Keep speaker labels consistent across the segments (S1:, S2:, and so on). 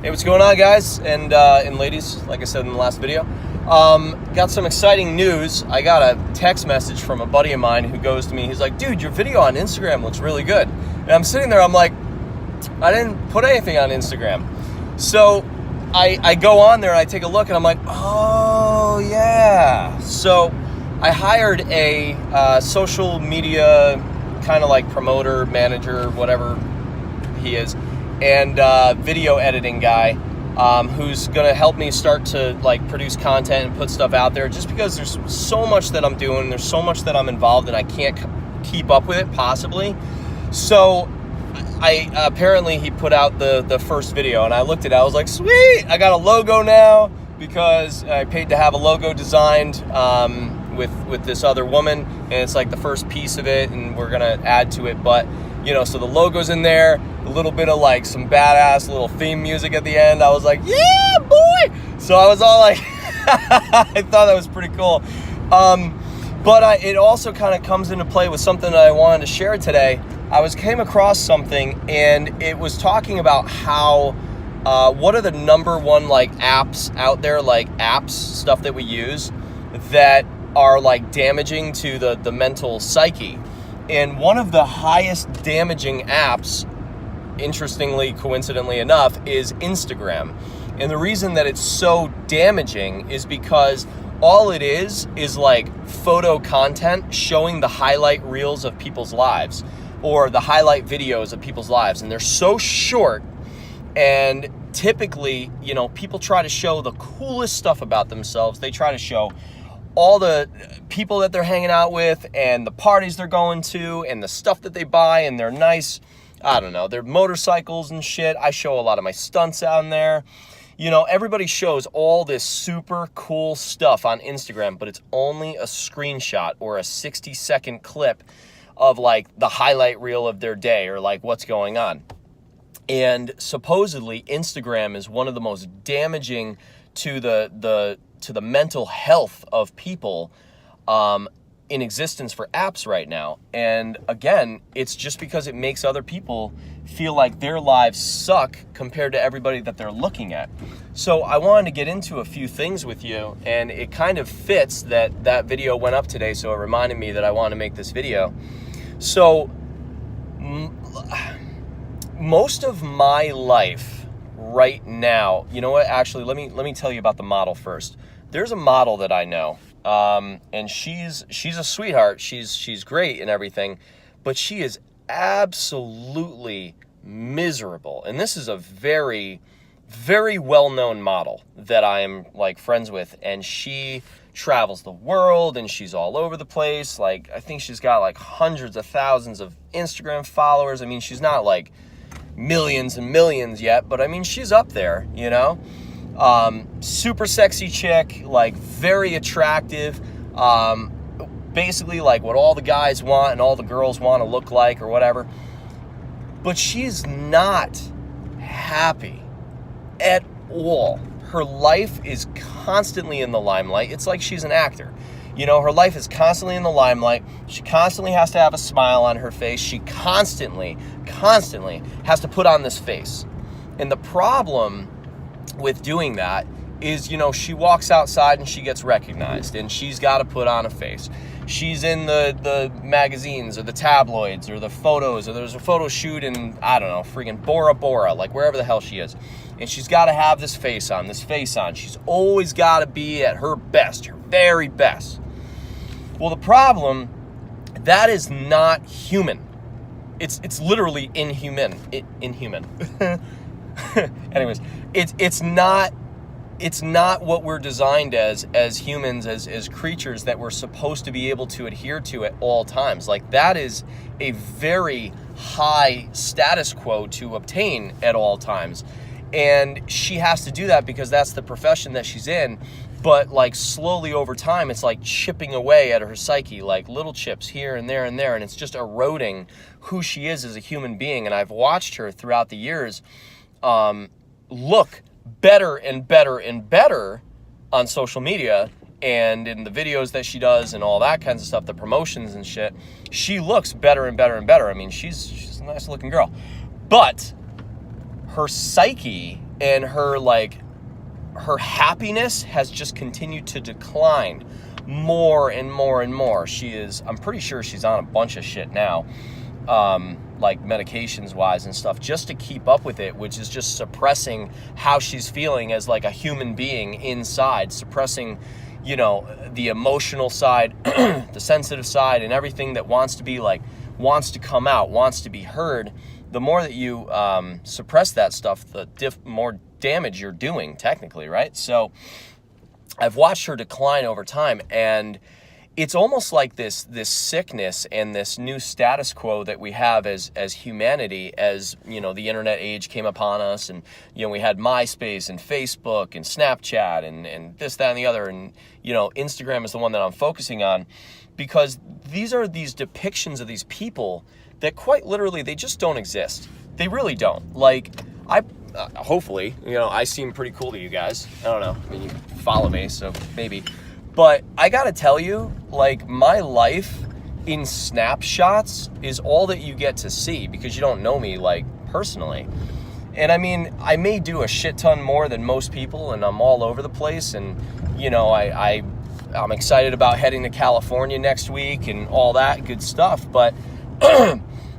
S1: Hey, what's going on, guys and ladies? Like I said in the last video, got some exciting news. I got a text message from a buddy of mine who goes to me. He's like, "Dude, your video on Instagram looks really good." And I'm sitting there. I'm like, I didn't put anything on Instagram. So I go on there and I take a look and I'm like, oh yeah. So I hired a social media kind of like promoter, manager, whatever he is, and video editing guy, who's gonna help me start to like produce content and put stuff out there, just because there's so much that I'm doing, there's so much that I'm involved in, I can't keep up with it possibly. So I apparently he put out the first video, and I looked at it, I was like, sweet, I got a logo now, because I paid to have a logo designed with this other woman, and it's like the first piece of it, and we're gonna add to it. But you know, so the logo's in there, a little bit of like some badass little theme music at the end. I was like, yeah, boy! So I was all like, I thought that was pretty cool. But it also kind of comes into play with something that I wanted to share today. Came across something, and it was talking about how, what are the number one like apps out there, like apps, stuff that we use that are like damaging to the mental psyche. And one of the highest damaging apps, interestingly, coincidentally enough, is Instagram. And the reason that it's so damaging is because all it is like photo content showing the highlight reels of people's lives, or the highlight videos of people's lives. And they're so short, and typically, you know, people try to show the coolest stuff about themselves. They try to show all the people that they're hanging out with, and the parties they're going to, and the stuff that they buy, and their nice, I don't know, their motorcycles and shit. I show a lot of my stunts out there. You know, everybody shows all this super cool stuff on Instagram, but it's only a screenshot or a 60-second clip of like the highlight reel of their day, or like what's going on. And supposedly Instagram is one of the most damaging to the mental health of people in existence for apps right now. And again, it's just because it makes other people feel like their lives suck compared to everybody that they're looking at. So I wanted to get into a few things with you, and it kind of fits that video went up today, so it reminded me that I want to make this video. So most of my life right now, you know what, actually let me tell you about the model first. There's a model that I know, and she's a sweetheart. She's great and everything, but she is absolutely miserable. And this is a very, very well-known model that I am like friends with, and she travels the world, and she's all over the place. Like, I think she's got like hundreds of thousands of Instagram followers. I mean, she's not like millions and millions yet, but I mean, she's up there, you know? Super sexy chick, like very attractive, basically like what all the guys want and all the girls want to look like or whatever. But she's not happy at all. Her life is constantly in the limelight. It's like she's an actor. You know, her life is constantly in the limelight. She constantly has to have a smile on her face. She constantly has to put on this face. And the problem with doing that is, you know, she walks outside and she gets recognized, and she's got to put on a face. She's in the magazines or the tabloids or the photos, or there's a photo shoot in, I don't know, freaking Bora Bora, like wherever the hell she is. And she's got to have this face on. She's always got to be at her best, her very best. Well, the problem, that is not human. It's literally inhuman. Anyways, it's not what we're designed as humans, as creatures that we're supposed to be able to adhere to at all times. Like, that is a very high status quo to obtain at all times. And she has to do that because that's the profession that she's in. But like slowly over time, it's like chipping away at her psyche, like little chips here and there and there. And it's just eroding who she is as a human being. And I've watched her throughout the years look better and better and better on social media and in the videos that she does and all that kinds of stuff, the promotions and shit. She looks better and better and better. I mean, she's a nice looking girl. But her psyche and her happiness has just continued to decline more and more and more. I'm pretty sure she's on a bunch of shit now, like medications wise and stuff, just to keep up with it, which is just suppressing how she's feeling as like a human being inside, suppressing, you know, the emotional side, the sensitive side, and everything that wants to come out, wants to be heard. The more that you suppress that stuff, the more damage you're doing, technically, right? So I've watched her decline over time, and it's almost like this sickness and this new status quo that we have as humanity, as, you know, the internet age came upon us, and, you know, we had MySpace and Facebook and Snapchat and this, that, and the other, and, you know, Instagram is the one that I'm focusing on, because these are these depictions of these people that quite literally, they just don't exist. They really don't. Like, hopefully, you know, I seem pretty cool to you guys. I don't know. I mean, you follow me, so maybe. But I gotta tell you, like, my life in snapshots is all that you get to see, because you don't know me, like, personally. And I mean, I may do a shit ton more than most people, and I'm all over the place, and, you know, I'm excited about heading to California next week and all that good stuff. But,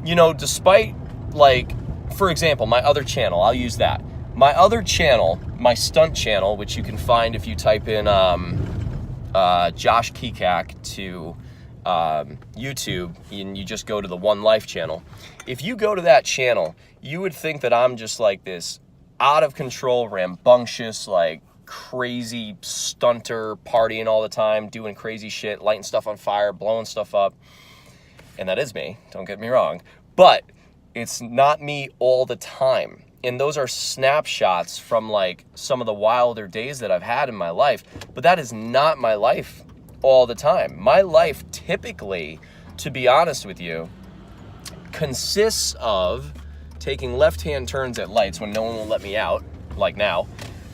S1: you know, despite, like, for example, my other channel, I'll use that. My other channel, my stunt channel, which you can find if you type in Josh Kekak to YouTube, and you just go to the One Life channel. If you go to that channel, you would think that I'm just like this out of control, rambunctious, like crazy stunter, partying all the time, doing crazy shit, lighting stuff on fire, blowing stuff up. And that is me, don't get me wrong. But it's not me all the time. And those are snapshots from like some of the wilder days that I've had in my life. But that is not my life all the time. My life typically, to be honest with you, consists of taking left-hand turns at lights when no one will let me out, like now,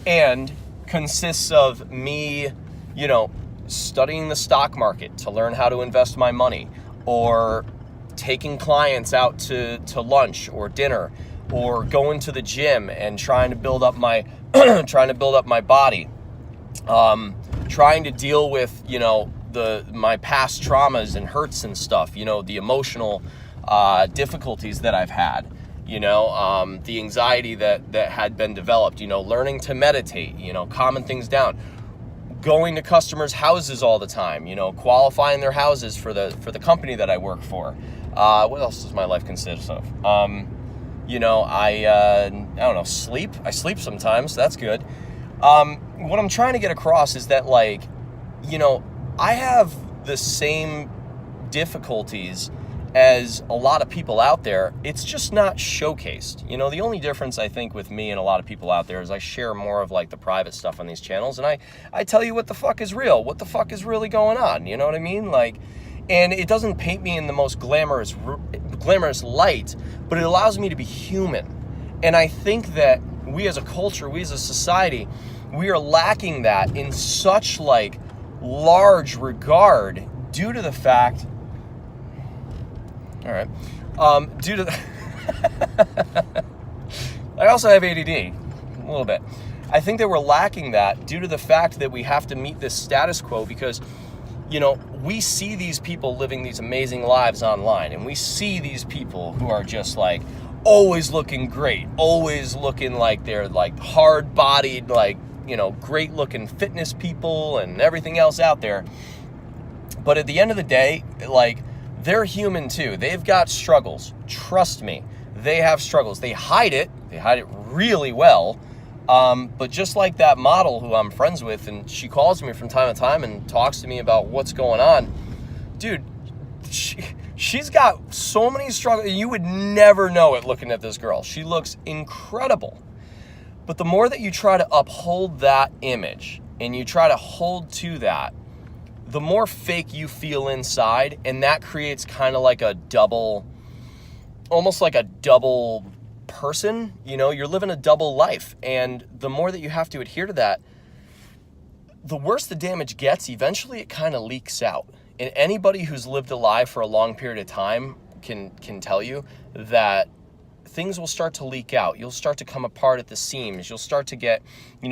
S1: and consists of me, you know, studying the stock market to learn how to invest my money, or taking clients out to lunch or dinner, or going to the gym and trying to build up my body, trying to deal with, you know, my past traumas and hurts and stuff, you know, the emotional difficulties that I've had, you know, the anxiety that had been developed, you know, learning to meditate, you know, calming things down, going to customers' houses all the time, you know, qualifying their houses for the company that I work for. What else does my life consist of? You know, I don't know, sleep. I sleep sometimes. That's good. What I'm trying to get across is that, like, you know, I have the same difficulties as a lot of people out there. It's just not showcased. You know, the only difference I think with me and a lot of people out there is I share more of like the private stuff on these channels, and I tell you what the fuck is real, what the fuck is really going on. You know what I mean? Like, and it doesn't paint me in the most glamorous light, but it allows me to be human. And I think that we as a culture, we as a society, we are lacking that in such like large regard due to the fact, all right, due to the I also have ADD, a little bit. I think that we're lacking that due to the fact that we have to meet this status quo, because, you know, we see these people living these amazing lives online, and we see these people who are just like always looking great, always looking like they're like hard-bodied, like, you know, great-looking fitness people and everything else out there. But at the end of the day, like, they're human too. They've got struggles. Trust me, they have struggles. They hide it really well. But just like that model who I'm friends with, and she calls me from time to time and talks to me about what's going on, dude, she's got so many struggles. You would never know it looking at this girl. She looks incredible. But the more that you try to uphold that image and you try to hold to that, the more fake you feel inside, and that creates kind of like a double, almost like a double person. You know, you're living a double life, and the more that you have to adhere to that, the worse the damage gets. Eventually it kind of leaks out, and anybody who's lived a lie for a long period of time can tell you that things will start to leak out. You'll start to come apart at the seams. You'll start to get,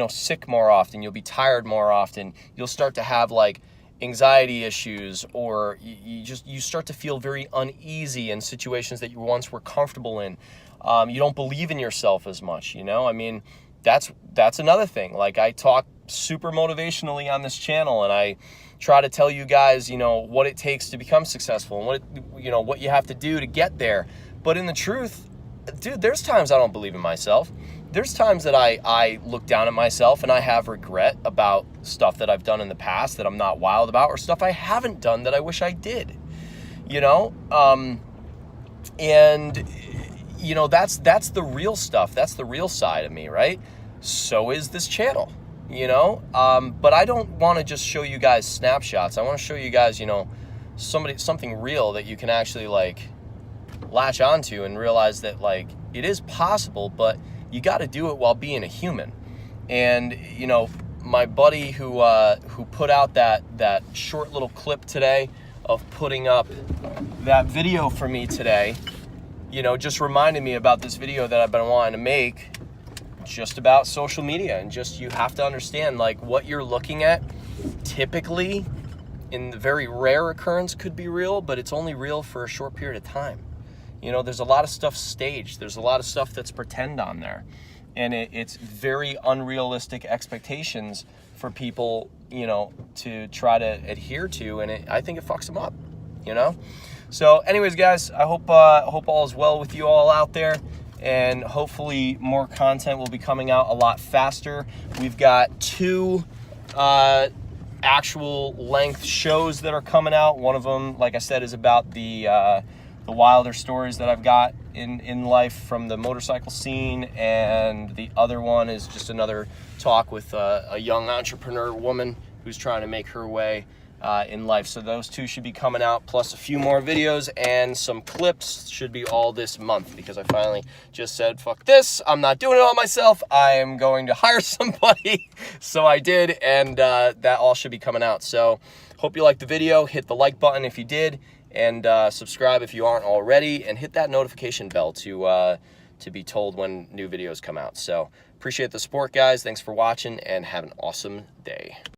S1: sick more often. You'll be tired more often. You'll start to have like anxiety issues, or you start to feel very uneasy in situations that you once were comfortable in. You don't believe in yourself as much, I mean, that's another thing. Like, I talk super motivationally on this channel, and I try to tell you guys, what it takes to become successful and what you have to do to get there. But in the truth, dude, there's times I don't believe in myself. There's times that I look down at myself and I have regret about stuff that I've done in the past that I'm not wild about, or stuff I haven't done that I wish I did, and that's the real stuff. That's the real side of me, right? So is this channel, but I don't want to just show you guys snapshots. I want to show you guys, something real that you can actually like latch onto and realize that like it is possible, but you got to do it while being a human. And my buddy who put out that short little clip today of putting up that video for me today, just reminded me about this video that I've been wanting to make just about social media. And just, you have to understand, like, what you're looking at typically, in the very rare occurrence, could be real, but it's only real for a short period of time. There's a lot of stuff staged. There's a lot of stuff that's pretend on there. And it's very unrealistic expectations for people, to try to adhere to. And I think it fucks them up, So anyways, guys, I hope all is well with you all out there. And hopefully more content will be coming out a lot faster. We've got 2 actual length shows that are coming out. One of them, like I said, is about the wilder stories that I've got in life from the motorcycle scene, and the other one is just another talk with a young entrepreneur woman who's trying to make her way in life. So those 2 should be coming out, plus a few more videos and some clips should be all this month, because I finally just said, fuck this, I'm not doing it all myself, I am going to hire somebody. So I did, and that all should be coming out. So hope you liked the video. Hit the like button if you did, and subscribe if you aren't already, and hit that notification bell to be told when new videos come out. So appreciate the support, guys. Thanks for watching, and have an awesome day.